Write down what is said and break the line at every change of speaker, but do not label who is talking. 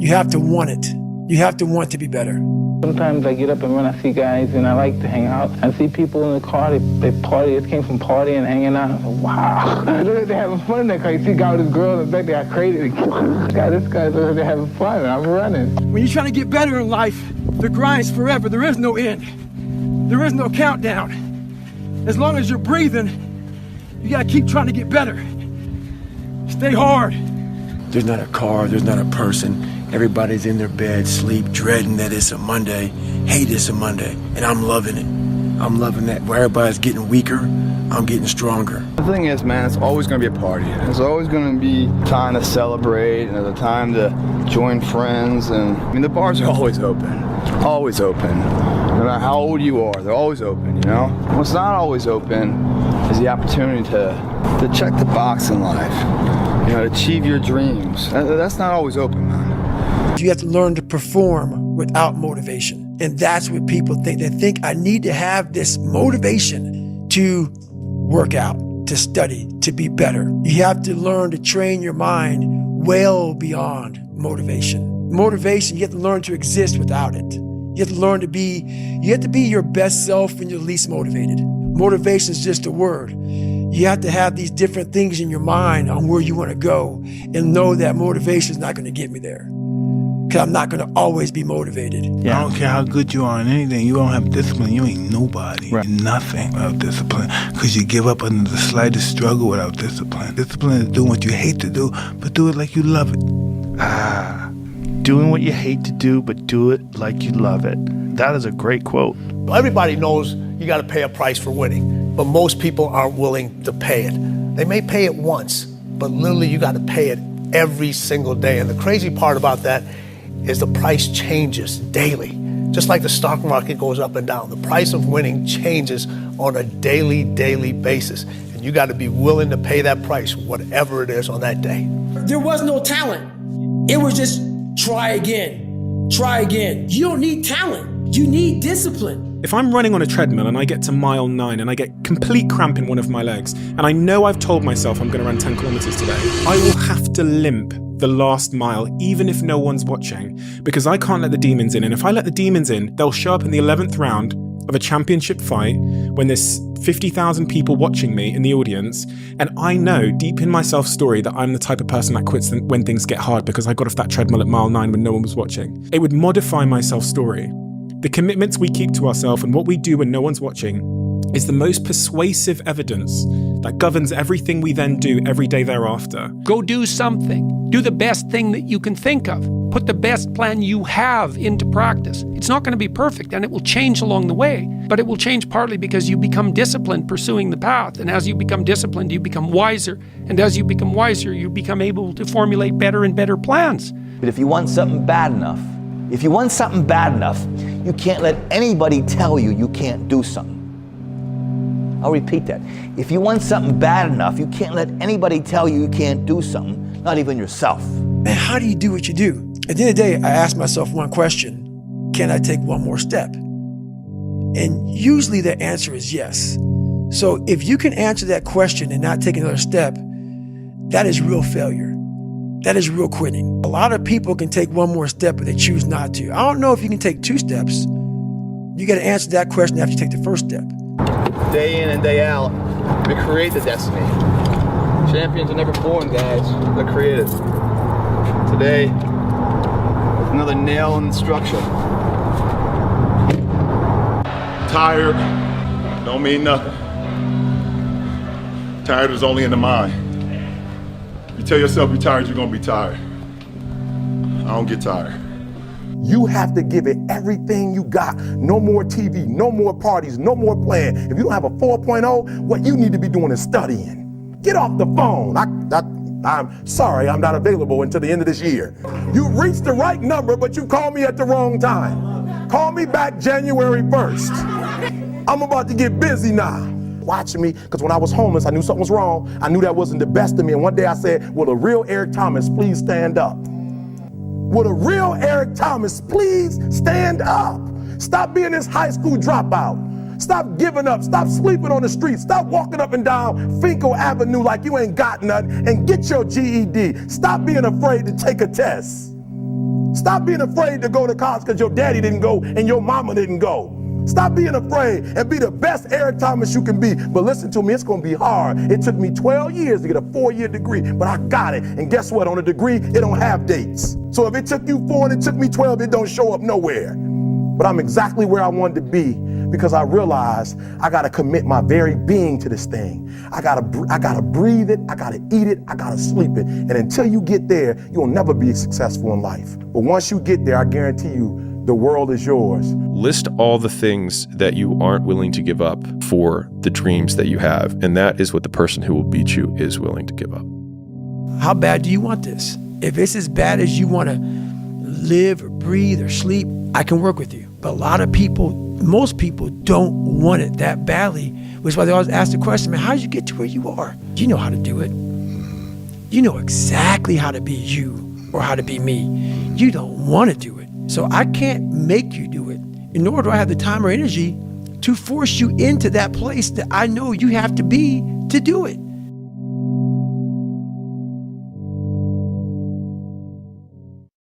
You have to want it. You have to want to be better.
Sometimes I get up and run, I see guys, and I like to hang out. I see people in the car, they party, they came from partying and hanging out. I'm like, wow. They're having fun in that car. You see a guy with his girl, in the back, they got crazy. This guy's they're having fun, and I'm running.
When you're trying to get better in life, the grind's forever. There is no end. There is no countdown. As long as you're breathing, you gotta keep trying to get better. Stay hard. There's not a car, there's not a person. Everybody's in their bed, sleep, dreading that it's a Monday, hate it's a Monday, and I'm loving it. I'm loving that. Where everybody's getting weaker, I'm getting stronger.
The thing is, man, it's always going to be a party. There's always going to be time to celebrate, and there's a time to join friends, and I mean, the bars are always open. Always open. No matter how old you are, they're always open, you know? What's not always open is the opportunity to check the box in life, you know, to achieve your dreams. That's not always open, man.
You have to learn to perform without motivation. And that's what people think. They think I need to have this motivation to work out, to study, to be better. You have to learn to train your mind well beyond motivation. Motivation, you have to learn to exist without it. You have to learn to be, your best self when you're least motivated. Motivation is just a word. You have to have these different things in your mind on where you want to go and know that motivation is not going to get me there. Because I'm not going to always be motivated.
Yeah. I don't care how good you are in anything. You don't have discipline. You ain't nobody. Right. You're nothing without discipline. Because you give up under the slightest struggle without discipline. Discipline is doing what you hate to do, but do it like you love it.
Doing what you hate to do, but do it like you love it. That is a great quote.
Everybody knows you got to pay a price for winning, but most people aren't willing to pay it. They may pay it once, but literally you got to pay it every single day. And the crazy part about that is the price changes daily. Just like the stock market goes up and down, the price of winning changes on a daily basis. And you got to be willing to pay that price, whatever it is on that day.
There was no talent. It was just try again, try again. You don't need talent. You need discipline.
If I'm running on a treadmill and I get to mile 9 and I get complete cramp in one of my legs, and I know I've told myself I'm going to run 10 kilometers today, I will have to limp the last mile, even if no one's watching, because I can't let the demons in. And if I let the demons in, they'll show up in the 11th round of a championship fight when there's 50,000 people watching me in the audience. And I know deep in my self-story that I'm the type of person that quits when things get hard because I got off that treadmill at mile 9 when no one was watching. It would modify my self-story. The commitments we keep to ourselves and what we do when no one's watching is the most persuasive evidence that governs everything we then do every day thereafter.
Go do something. Do the best thing that you can think of. Put the best plan you have into practice. It's not going to be perfect, and it will change along the way, but it will change partly because you become disciplined pursuing the path. And as you become disciplined, you become wiser. And as you become wiser, you become able to formulate better and better plans.
But if you want something bad enough, you can't let anybody tell you can't do something. I'll repeat that. If you want something bad enough, you can't let anybody tell you can't do something, not even yourself.
Man, how do you do what you do? At the end of the day, I ask myself one question: can I take one more step? And usually the answer is yes. So if you can answer that question and not take another step, that is real failure. That is real quitting. A lot of people can take one more step, but they choose not to. I don't know if you can take 2 steps. You got to answer that question after you take the first step.
Day in and day out, we create the destiny. Champions are never born, guys. They're created. Today, another nail in the structure.
Tired don't mean nothing. Tired is only in the mind. You tell yourself you're tired, you're gonna be tired. I don't get tired.
You have to give it everything you got. No more TV, no more parties, no more playing. If you don't have a 4.0, what you need to be doing is studying. Get off the phone. I'm sorry, I'm not available until the end of this year. You reached the right number, but you called me at the wrong time. Call me back January 1st. I'm about to get busy now. Watching me, because when I was homeless, I knew something was wrong. I knew that wasn't the best of me. And one day I said, will a real Eric Thomas please stand up? Will a real Eric Thomas please stand up? Stop being this high school dropout. Stop giving up. Stop sleeping on the street. Stop walking up and down Finkel Avenue like you ain't got nothing, and get your GED. Stop being afraid to take a test. Stop being afraid to go to college because your daddy didn't go and your mama didn't go. Stop being afraid and be the best Eric Thomas you can be. But listen to me, it's gonna be hard. It took me 12 years to get a 4-year degree, but I got it. And guess what? On a degree, it don't have dates. So if it took you 4 and it took me 12, it don't show up nowhere. But I'm exactly where I wanted to be because I realized I gotta commit my very being to this thing. I gotta breathe it, I gotta eat it, I gotta sleep it. And until you get there, you'll never be successful in life. But once you get there, I guarantee you, the world is yours.
List all the things that you aren't willing to give up for the dreams that you have. And that is what the person who will beat you is willing to give up.
How bad do you want this? If it's as bad as you want to live or breathe or sleep, I can work with you. But a lot of people, most people don't want it that badly, which is why they always ask the question, man, how did you get to where you are? You know how to do it. You know exactly how to be you or how to be me. You don't want to do it. So I can't make you do it, nor do I have the time or energy to force you into that place that I know you have to be to do it.